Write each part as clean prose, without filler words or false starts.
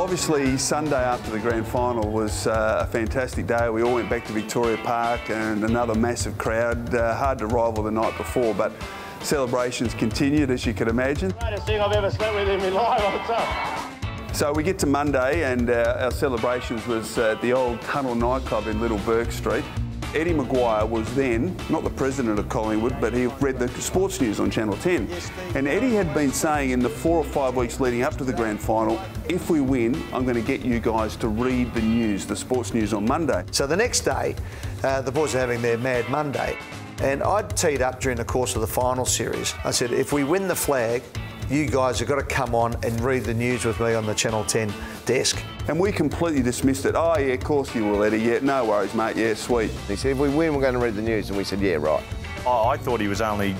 Obviously, Sunday after the grand final was a fantastic day. We all went back to Victoria Park and another massive crowd. Hard to rival the night before, but celebrations continued, as you could imagine. Greatest thing I've ever slept with in my life, what's up? So we get to Monday and our celebrations was at the old Tunnel nightclub in Little Bourke Street. Eddie Maguire was then, not the president of Collingwood, but he read the sports news on Channel 10. And Eddie had been saying in the 4 or 5 weeks leading up to the grand final, if we win, I'm going to get you guys to read the news, the sports news on Monday. So the next day, the boys are having their Mad Monday. And I'd teed up during the course of the final series. I said, if we win the flag, you guys have got to come on and read the news with me on the Channel 10 desk. And we completely dismissed it. Oh, yeah, of course you will, Eddie. Yeah, no worries, mate. Yeah, sweet. He said, if we win, we're going to read the news. And we said, yeah, right. I thought he was only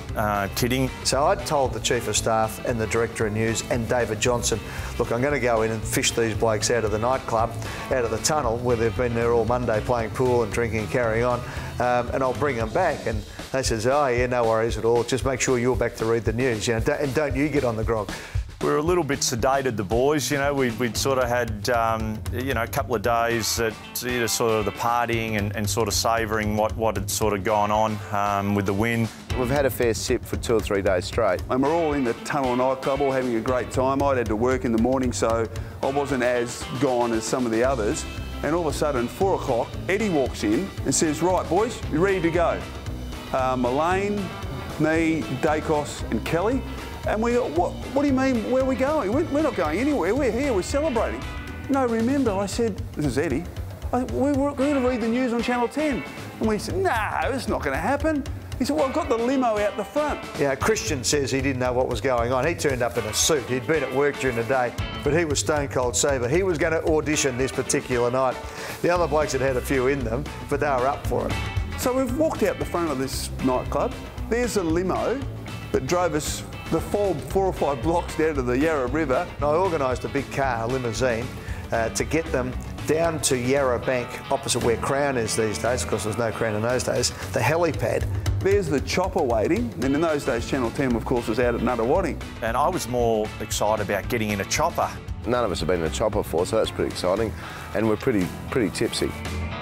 kidding. So I'd told the Chief of Staff and the Director of News and David Johnson, look, I'm going to go in and fish these blokes out of the nightclub, out of the tunnel, where they've been there all Monday playing pool and drinking and carrying on, and I'll bring them back. And they says, oh, yeah, no worries at all. Just make sure you're back to read the news, you know, and don't you get on the grog. We were a little bit sedated, the boys, you know. We'd sort of had, you know, a couple of days at you know, sort of the partying and sort of savouring what had sort of gone on with the win. We've had a fair sip for 2 or 3 days straight. And we're all in the Tunnel nightclub, all having a great time. I'd had to work in the morning, so I wasn't as gone as some of the others. And all of a sudden, 4 o'clock, Eddie walks in and says, right, boys, you ready to go? Elaine, me, Dacos and Kelly. And we go, what do you mean, where are we going? We're not going anywhere, we're here, we're celebrating. No, remember, I said, this is Eddie, we're going to read the news on Channel 10. And we said, no, it's not going to happen. He said, well, I've got the limo out the front. Yeah, Christian says he didn't know what was going on. He turned up in a suit. He'd been at work during the day, but he was stone cold sober. He was going to audition this particular night. The other blokes had had a few in them, but they were up for it. So we've walked out the front of this nightclub. There's a limo that drove us the 4 or 5 blocks down to the Yarra River. I organised a big car, a limousine, to get them down to Yarra Bank, opposite where Crown is these days, because there's no Crown in those days, the helipad. There's the chopper waiting, and in those days Channel 10, of course, was out at Nunawading. And I was more excited about getting in a chopper. None of us have been in a chopper before, so that's pretty exciting, and we're pretty tipsy.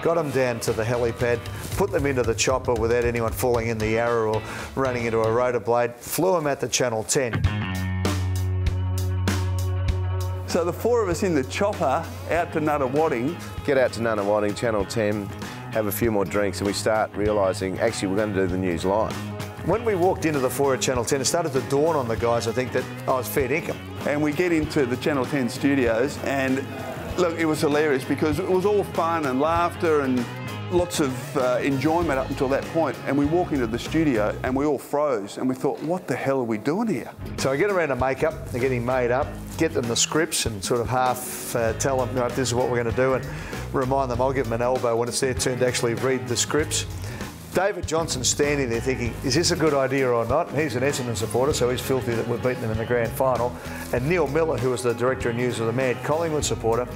Got them down to the helipad, put them into the chopper without anyone falling in the Yarra or running into a rotor blade, flew them out to Channel 10. So the 4 of us in the chopper out to Nunawading. Get out to Nunawading, Channel 10, have a few more drinks, and we start realising, actually, we're going to do the news live. When we walked into the 4 at Channel 10, it started to dawn on the guys, I think, that I was fair dinkum. And we get into the Channel 10 studios, and look, it was hilarious because it was all fun and laughter and lots of enjoyment up until that point. And we walk into the studio and we all froze and we thought, what the hell are we doing here? So I get around to makeup, they're getting made up, get them the scripts and sort of half tell them, right, this is what we're going to do, and remind them I'll give them an elbow when it's their turn to actually read the scripts. David Johnson's standing there thinking, is this a good idea or not? And he's an Essendon supporter, so he's filthy that we've beaten them in the grand final. And Neil Miller, who was the Director of News of the Mad Collingwood supporter,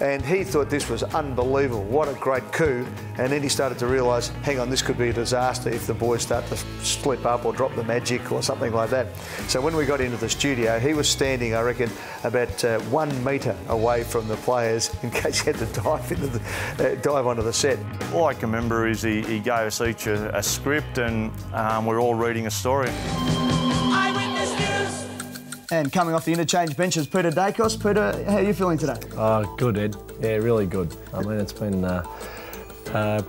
and he thought this was unbelievable. What a great coup. And then he started to realise, hang on, this could be a disaster if the boys start to slip up or drop the magic or something like that. So when we got into the studio, he was standing, I reckon, about 1 metre away from the players in case he had to dive onto the set. All I can remember is he gave us each a script, and we're all reading a story. And coming off the interchange bench is Peter Dacos. Peter, how are you feeling today? Good, Ed. Yeah, really good. I mean, it's been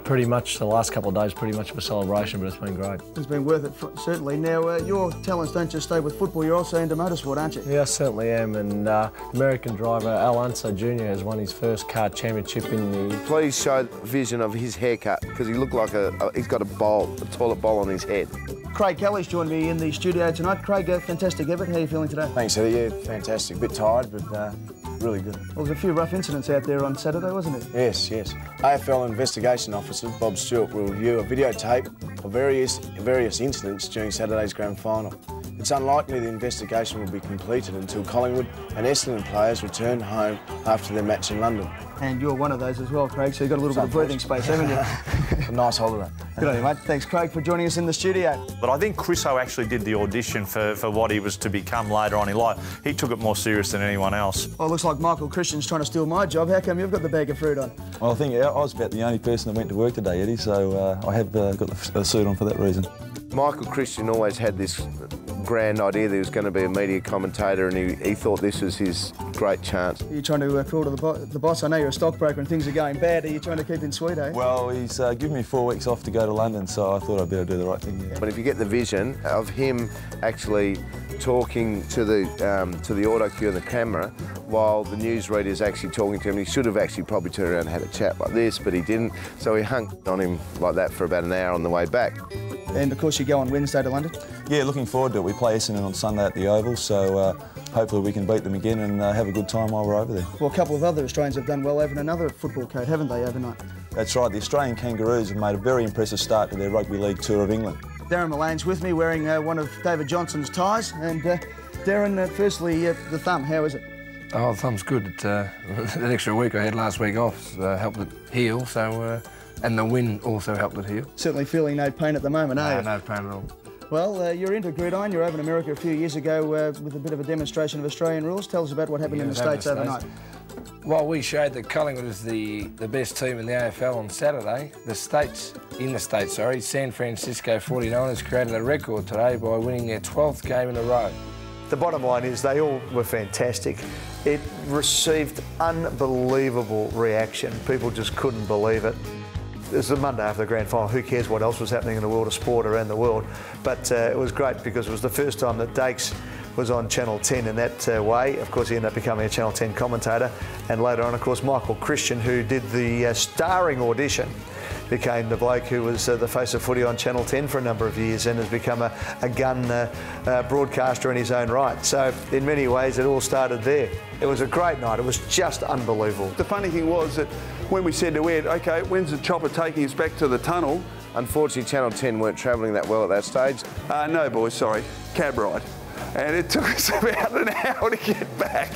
pretty much the last couple of days, pretty much of a celebration, but it's been great. It's been worth it, certainly. Now, your talents don't just stay with football, you're also into motorsport, aren't you? Yeah, I certainly am. And American driver Alonso Jr. has won his first car championship in the... Please show the vision of his haircut, because he looked like he's got a toilet bowl on his head. Craig Kelly's joined me in the studio tonight. Craig, a fantastic effort. How are you feeling today? Thanks, Eddie. Yeah, fantastic. A bit tired, but really good. Well, there was a few rough incidents out there on Saturday, wasn't it? Yes, yes. AFL Investigation Officer Bob Stewart will review a videotape of various incidents during Saturday's grand final. It's unlikely the investigation will be completed until Collingwood and Essendon players return home after their match in London. And you're one of those as well, Craig, so you've got a little bit of breathing space, haven't you? A nice holiday. Good on you, mate. Thanks, Craig, for joining us in the studio. But I think Chriso actually did the audition for what he was to become later on in life. He took it more serious than anyone else. Well, it looks like Michael Christian's trying to steal my job. How come you've got the bag of fruit on? Well, I think I was about the only person that went to work today, Eddie, so I have got the suit on for that reason. Michael Christian always had this grand idea that he was going to be a media commentator, and he thought this was his great chance. Are you trying to crawl to the boss? I know you're a stockbroker and things are going bad. Are you trying to keep in sweet, eh? Well, he's given me 4 weeks off to go to London, so I thought I'd better do the right thing. Yeah. But if you get the vision of him actually talking to the auto cue and the camera while the newsreader is actually talking to him, he should have actually probably turned around and had a chat like this, but he didn't. So he hung on him like that for about an hour on the way back. And of course you go on Wednesday to London? Yeah, looking forward to it. We play Essendon on Sunday at the Oval, so hopefully we can beat them again and have a good time while we're over there. Well, a couple of other Australians have done well over in another football coat, haven't they, overnight? That's right. The Australian Kangaroos have made a very impressive start to their Rugby League tour of England. Darren Mullane's with me wearing one of David Johnson's ties. And Darren, firstly, the thumb, how is it? Oh, the thumb's good. That extra week I had last week off helped it heal, so... and the win also helped it heal. Certainly feeling no pain at the moment, are you? No pain at all. Well, you're into gridiron. You're over in America a few years ago with a bit of a demonstration of Australian rules. Tell us about what happened in the States overnight. Well, we showed that Collingwood is the best team in the AFL on Saturday. In the States, San Francisco 49ers created a record today by winning their 12th game in a row. The bottom line is they all were fantastic. It received unbelievable reaction. People just couldn't believe it. It was the Monday after the grand final. Who cares what else was happening in the world of sport around the world? But it was great because it was the first time that Dakes was on Channel 10 in that way. Of course, he ended up becoming a Channel 10 commentator. And later on, of course, Michael Christian, who did the starring audition, became the bloke who was the face of footy on Channel 10 for a number of years and has become a gun broadcaster in his own right. So in many ways, it all started there. It was a great night. It was just unbelievable. The funny thing was that when we said to Ed, OK, when's the chopper taking us back to the tunnel? Unfortunately, Channel 10 weren't travelling that well at that stage. No, boys, sorry, cab ride. And it took us about an hour to get back.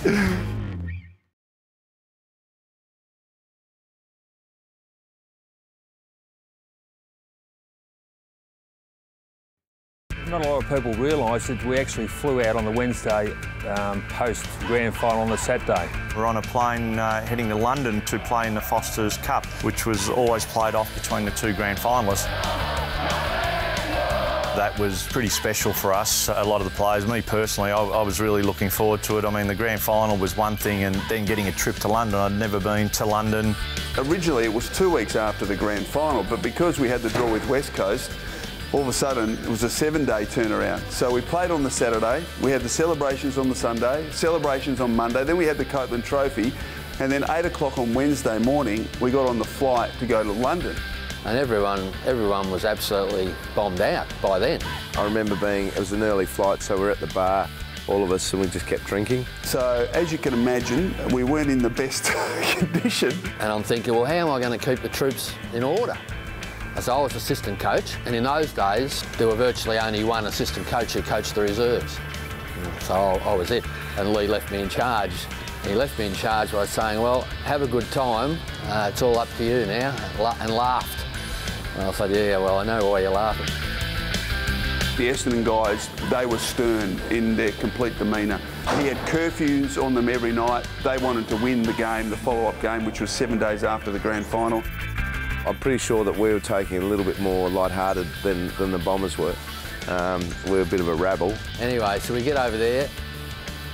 Not a lot of people realise that we actually flew out on the Wednesday post grand final on the Saturday. We're on a plane heading to London to play in the Foster's Cup, which was always played off between the two grand finalists. That was pretty special for us, a lot of the players. Me personally, I was really looking forward to it. I mean, the grand final was one thing, and then getting a trip to London. I'd never been to London. Originally, it was 2 weeks after the grand final, but because we had the draw with West Coast, all of a sudden, it was a 7-day turnaround. So we played on the Saturday, we had the celebrations on the Sunday, celebrations on Monday, then we had the Copeland Trophy, and then 8 o'clock on Wednesday morning, we got on the flight to go to London. And everyone was absolutely bombed out by then. I remember it was an early flight, so we're at the bar, all of us, and we just kept drinking. So, as you can imagine, we weren't in the best condition. And I'm thinking, well, how am I going to keep the troops in order? So I was assistant coach, and in those days, there were virtually only one assistant coach who coached the reserves. So I was it, and Lee left me in charge. He left me in charge by saying, well, have a good time, it's all up to you now, and laughed. And I said, yeah, well, I know why you're laughing. The Essendon guys, they were stern in their complete demeanour. He had curfews on them every night. They wanted to win the game, the follow-up game, which was 7 days after the grand final. I'm pretty sure that we were taking it a little bit more light-hearted than the Bombers were. We were a bit of a rabble. Anyway, so we get over there.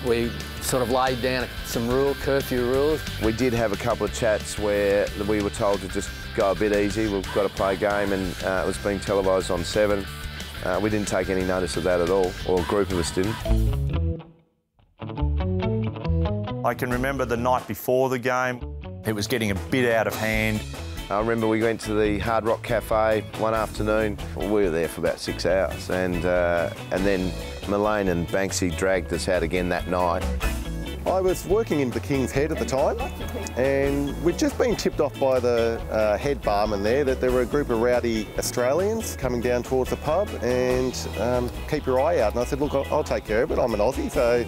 We sort of laid down some curfew rules. We did have a couple of chats where we were told to just go a bit easy. We've got to play a game, and it was being televised on 7. We didn't take any notice of that at all, or a group of us didn't. I can remember the night before the game. It was getting a bit out of hand. I remember we went to the Hard Rock Cafe one afternoon. We were there for about 6 hours, and then Mullane and Banksy dragged us out again that night. I was working in the King's Head at the time, and we'd just been tipped off by the head barman there that there were a group of rowdy Australians coming down towards the pub, and keep your eye out. And I said, look, I'll take care of it. I'm an Aussie, so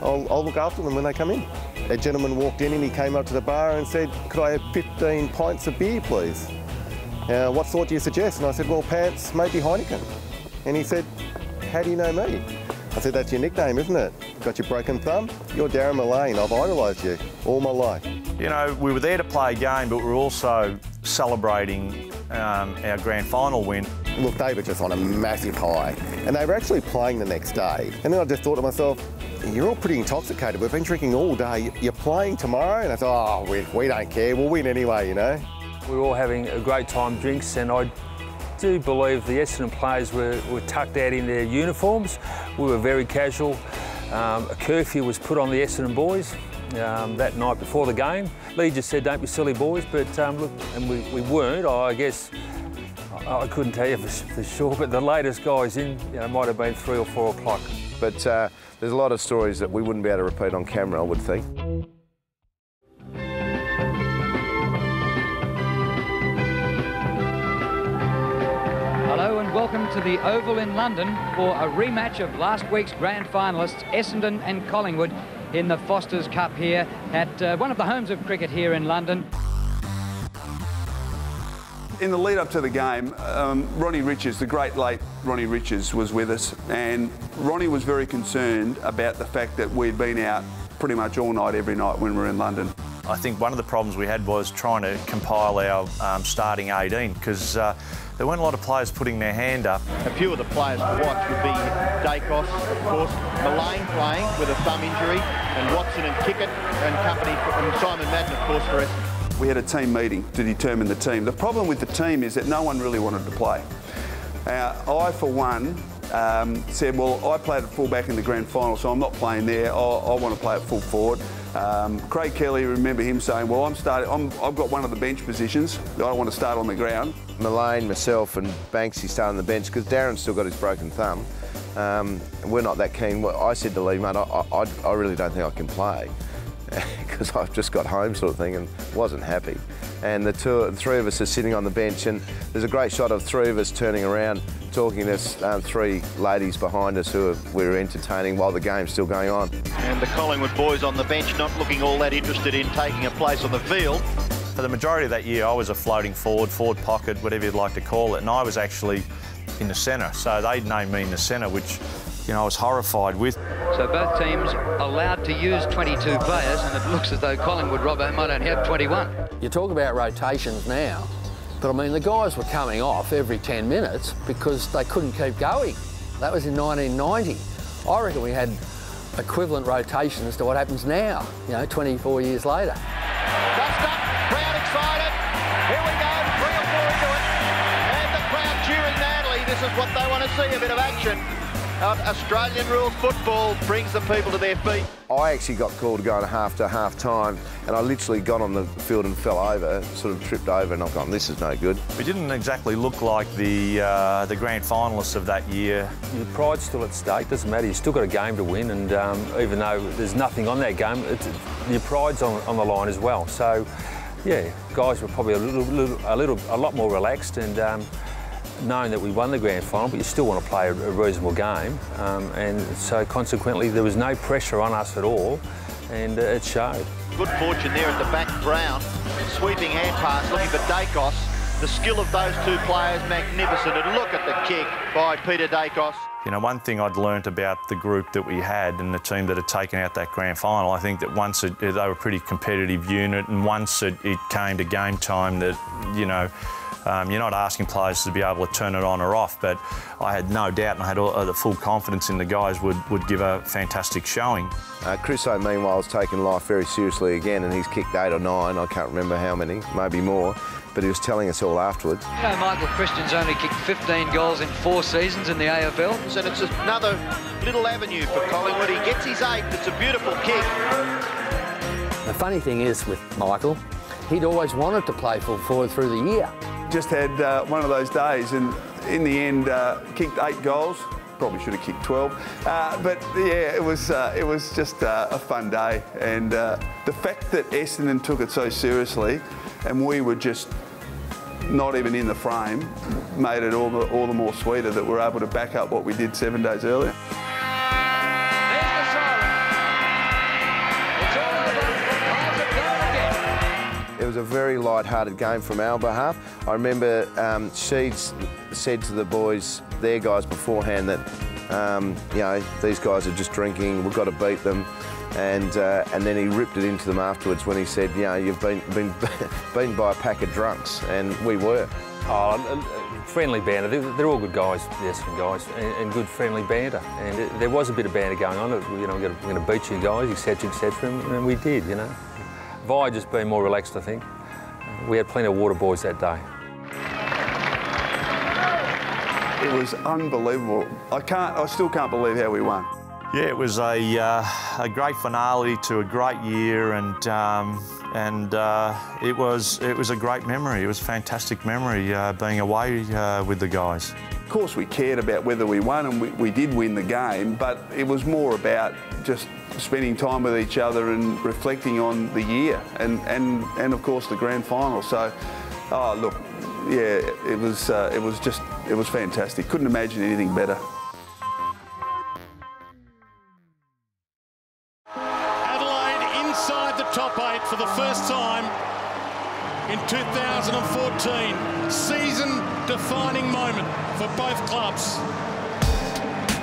I'll look after them when they come in. A gentleman walked in and he came up to the bar and said, could I have 15 pints of beer, please? What sort do you suggest? And I said, well, pants, maybe Heineken. And he said, how do you know me? I said, that's your nickname, isn't it? Got your broken thumb? You're Darren Mullane. I've idolised you all my life. You know, we were there to play a game, but we were also celebrating our grand final win. Look, they were just on a massive high, and they were actually playing the next day. And then I just thought to myself, you're all pretty intoxicated. We've been drinking all day. You're playing tomorrow? And I thought, oh, we don't care. We'll win anyway, you know. We were all having a great time drinks, and I do believe the Essendon players were tucked out in their uniforms. We were very casual. A curfew was put on the Essendon boys that night before the game. Lee just said, don't be silly boys, but look, and we weren't. I guess I couldn't tell you for sure, but the latest guys in might have been 3 or 4 o'clock. But there's a lot of stories that we wouldn't be able to repeat on camera, I would think. Hello and welcome to the Oval in London for a rematch of last week's grand finalists, Essendon and Collingwood, in the Foster's Cup here at one of the homes of cricket here in London. In the lead up to the game, Ronnie Riches, the great late Ronnie Riches, was with us, and Ronnie was very concerned about the fact that we'd been out pretty much all night, every night when we were in London. I think one of the problems we had was trying to compile our starting 18, because there weren't a lot of players putting their hand up. A few of the players to watch would be Dacos, of course, Mullane playing with a thumb injury, and Watson and Kickett and company, and Simon Madden, of course, for us. We had a team meeting to determine the team. The problem with the team is that no one really wanted to play. I, for one, said, well, I played at full-back in the grand final, so I'm not playing there. I want to play at full forward. Craig Kelly, remember him saying, well, I've got one of the bench positions. I don't want to start on the ground. Mullane, myself and Banksy started on the bench because Darren's still got his broken thumb. We're not that keen. I said to Lee, mate, I really don't think I can play because I've just got home sort of thing, and wasn't happy. And the three of us are sitting on the bench, and there's a great shot of 3 of us turning around talking to 3 ladies behind us who we were entertaining while the game's still going on. And the Collingwood boys on the bench not looking all that interested in taking a place on the field. For the majority of that year, I was a floating forward pocket, whatever you'd like to call it, and I was actually in the centre. So they'd named me in the centre, which, you know, I was horrified with. So both teams allowed to use 22 players, and it looks as though Collingwood, Robbo, might only have 21. You talk about rotations now, but I mean, the guys were coming off every 10 minutes because they couldn't keep going. That was in 1990. I reckon we had equivalent rotations to what happens now, 24 years later. Dust up, crowd excited. Here we go, 3 or 4 into it. And the crowd cheering madly. This is what they want to see, a bit of action. Australian rules football brings the people to their feet. I actually got called to go on half time, and I literally got on the field and fell over, sort of tripped over, and I've gone, this is no good. We didn't exactly look like the grand finalists of that year. Your pride's still at stake, doesn't matter, you've still got a game to win, and even though there's nothing on that game, your pride's on the line as well. So, yeah, guys were probably a lot more relaxed, and knowing that we won the grand final, but you still want to play a reasonable game, and so consequently there was no pressure on us at all, and it showed. Good fortune there at the back, Brown, sweeping hand pass, looking for Dacos. The skill of those 2 players, magnificent, and look at the kick by Peter Dacos. You know, one thing I'd learnt about the group that we had and the team that had taken out that grand final, I think that once they were a pretty competitive unit, and once it came to game time that, you're not asking players to be able to turn it on or off, but I had no doubt, and I had all the full confidence in the guys would give a fantastic showing. Chris O, meanwhile, has taken life very seriously again, and he's kicked 8 or 9, I can't remember how many, maybe more, but he was telling us all afterwards. Michael Christian's only kicked 15 goals in 4 seasons in the AFL. And it's another little avenue for Collingwood. He gets his 8th, it's a beautiful kick. The funny thing is with Michael, he'd always wanted to play full forward through the year. Just had one of those days, and in the end kicked 8 goals, Probably should have kicked 12. But yeah, it was just a fun day. And the fact that Essendon took it so seriously and we were just not even in the frame made it all the more sweeter that we're able to back up what we did 7 days earlier. It was a very light-hearted game from our behalf. I remember Sheeds said to the boys, their guys beforehand, that you know, these guys are just drinking, we've got to beat them. And then he ripped it into them afterwards when he said, you know, you've been beaten by a pack of drunks, and we were. Oh, friendly banter. They're all good guys, the Essendon guys, and good friendly banter. And there was a bit of banter going on. You know, we're going to beat you guys, etc., etc., and we did. You know, Vi just being more relaxed, I think. We had plenty of water boys that day. It was unbelievable. I still can't believe how we won. Yeah, it was a great finale to a great year, and it was a great memory. It was a fantastic memory being away with the guys. Of course, we cared about whether we won, and we did win the game, but it was more about just spending time with each other and reflecting on the year, and of course the grand final. So, oh look, yeah, it was fantastic. Couldn't imagine anything better. Inside the top 8 for the first time in 2014. Season-defining moment for both clubs.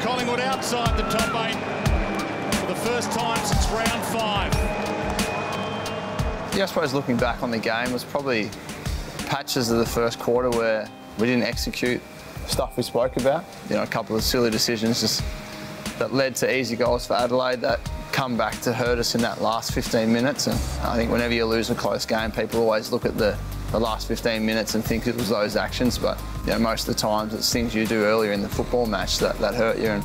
Collingwood outside the top 8 for the first time since round 5. Yeah, I suppose looking back on the game was probably patches of the first quarter where we didn't execute stuff we spoke about. You know, a couple of silly decisions just that led to easy goals for Adelaide that come back to hurt us in that last 15 minutes. And I think whenever you lose a close game, people always look at the last 15 minutes and think it was those actions, but you know, most of the times it's things you do earlier in the football match that hurt you. And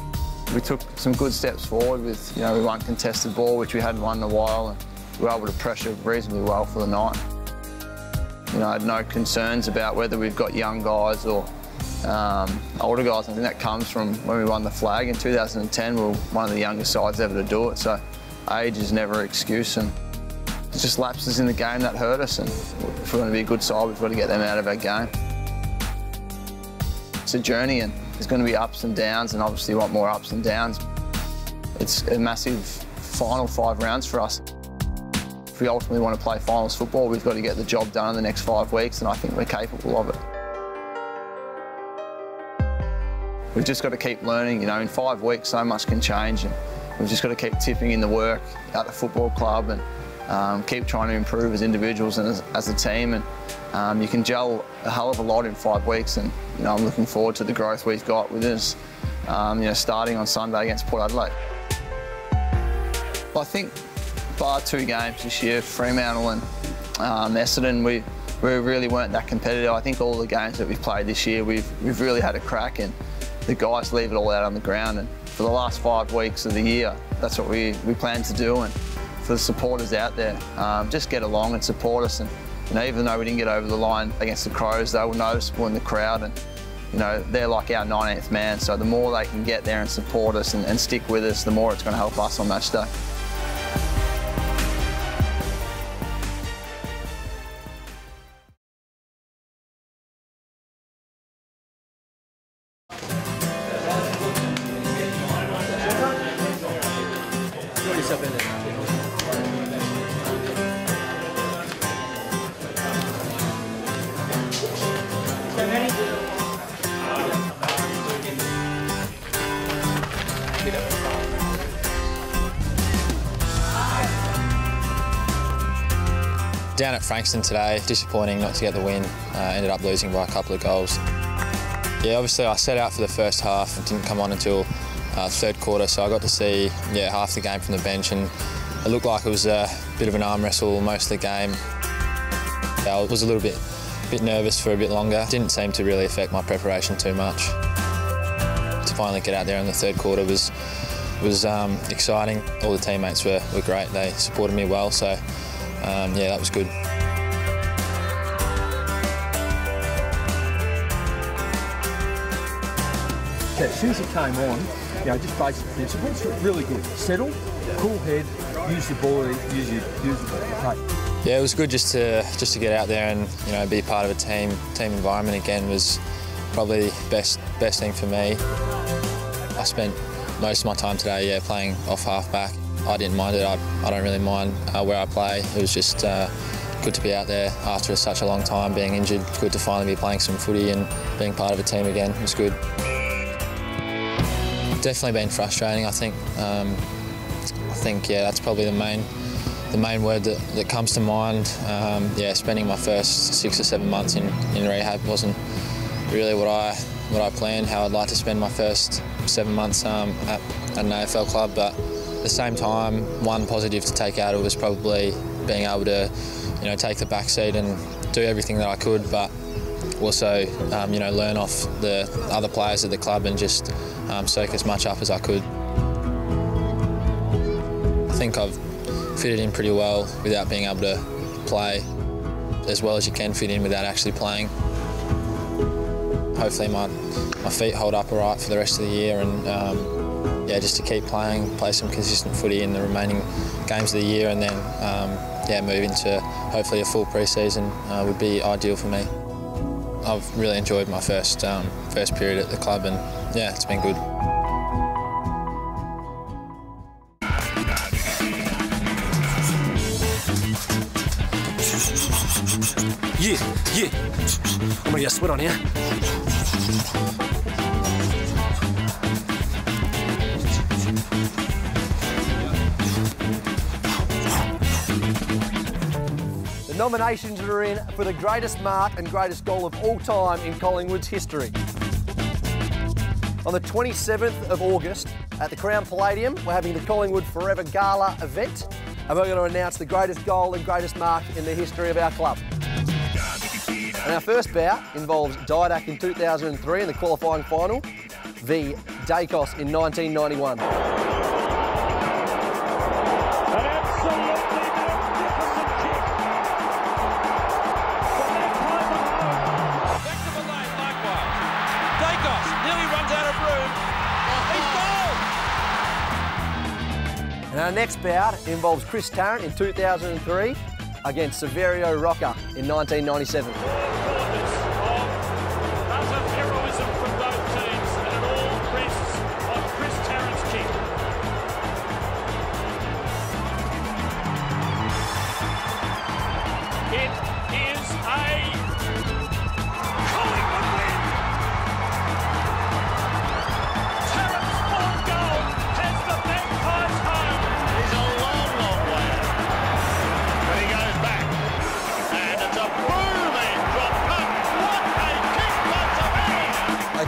we took some good steps forward with, you know, we won contested ball, which we hadn't won in a while, and we were able to pressure reasonably well for the night. You know, I had no concerns about whether we've got young guys or older guys. I think that comes from when we won the flag in 2010. We were one of the youngest sides ever to do it, so age is never an excuse, and it's just lapses in the game that hurt us, and if we're going to be a good side, we've got to get them out of our game. It's a journey, and there's going to be ups and downs, and obviously we want more ups and downs. It's a massive final 5 rounds for us. If we ultimately want to play finals football, we've got to get the job done in the next 5 weeks, and I think we're capable of it. We've just got to keep learning. You know, in 5 weeks, so much can change, and we've just got to keep tipping in the work at the football club and keep trying to improve as individuals and as a team. And you can gel a hell of a lot in 5 weeks, and you know, I'm looking forward to the growth we've got with us. You know, starting on Sunday against Port Adelaide. Well, I think bar 2 games this year, Fremantle and Essendon, we really weren't that competitive. I think all the games that we've played this year, we've really had a crack, and the guys leave it all out on the ground. And for the last 5 weeks of the year, that's what we plan to do. And for the supporters out there, just get along and support us. And you know, even though we didn't get over the line against the Crows, they were noticeable in the crowd, and you know, they're like our 19th man. So the more they can get there and support us and stick with us, the more it's going to help us on match day. Down at Frankston today, disappointing not to get the win. Ended up losing by a couple of goals. Yeah, obviously I set out for the first half and didn't come on until third quarter, so I got to see half the game from the bench, and it looked like it was a bit of an arm wrestle most of the game. I was a little bit nervous for a bit longer. Didn't seem to really affect my preparation too much. To finally get out there in the third quarter was exciting. All the teammates were great. They supported me well, so yeah, that was good. As soon as he came on, you know, just basic principles, really good. Settle, cool head, use the ball, use the ball. Yeah, it was good just to get out there and, you know, be part of a team environment again was probably the best thing for me. I spent most of my time today, yeah, playing off half-back. I didn't mind it. I don't really mind where I play. It was just good to be out there after such a long time being injured. Good to finally be playing some footy and being part of a team again. It was good. Definitely been frustrating, I think. Yeah, that's probably the main word that comes to mind. Yeah, spending my first 6 or 7 months in rehab wasn't really what I planned, how I'd like to spend my first 7 months at an AFL club, but at the same time, one positive to take out of it was probably being able to, you know, take the back seat and do everything that I could, but also, you know, learn off the other players at the club and just soak as much up as I could. I think I've fitted in pretty well without being able to play as well as you can fit in without actually playing. Hopefully my feet hold up all right for the rest of the year and yeah, just to keep playing, play some consistent footy in the remaining games of the year and then yeah, move into hopefully a full pre-season would be ideal for me. I've really enjoyed my first period at the club and yeah, it's been good. Yeah. I'm gonna get a sweat on here. The nominations are in for the greatest mark and greatest goal of all time in Collingwood's history. On the 27th of August at the Crown Palladium, we're having the Collingwood Forever Gala event, and we're going to announce the greatest goal and greatest mark in the history of our club. And our first bout involves Didak in 2003 in the qualifying final v Dacos in 1991. And our next bout involves Chris Tarrant in 2003 against Severio Roca in 1997.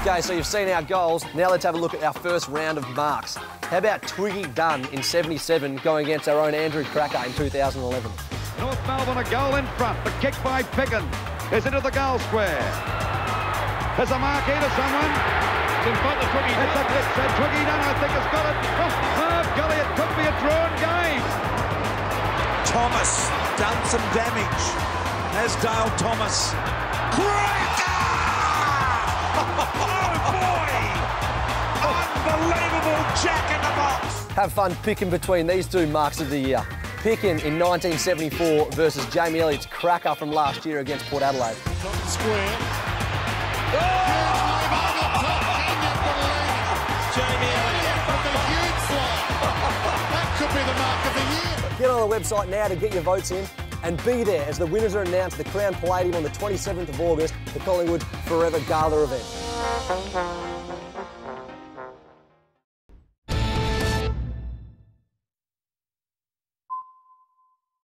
Okay, so you've seen our goals. Now let's have a look at our first round of marks. How about Twiggy Dunn in 77 going against our own Andrew Cracker in 2011? North Melbourne a goal in front. The kick by Picken is into the goal square. There's a mark here to someone. It's in front of Twiggy Dunn. It's Twiggy Dunn, I think, has got it. Oh, golly, it could be a drawn game. Thomas done some damage. Has Dale Thomas. Unbelievable jack in the box. Have fun picking between these two marks of the year. Picking in 1974 versus Jamie Elliott's Cracker from last year against Port Adelaide. Square. Jamie Elliott with a huge fly. That could be the mark of the year. Get on the website now to get your votes in and be there as the winners are announced at the Crown Palladium on the 27th of August, the Collingwood Forever Gala event.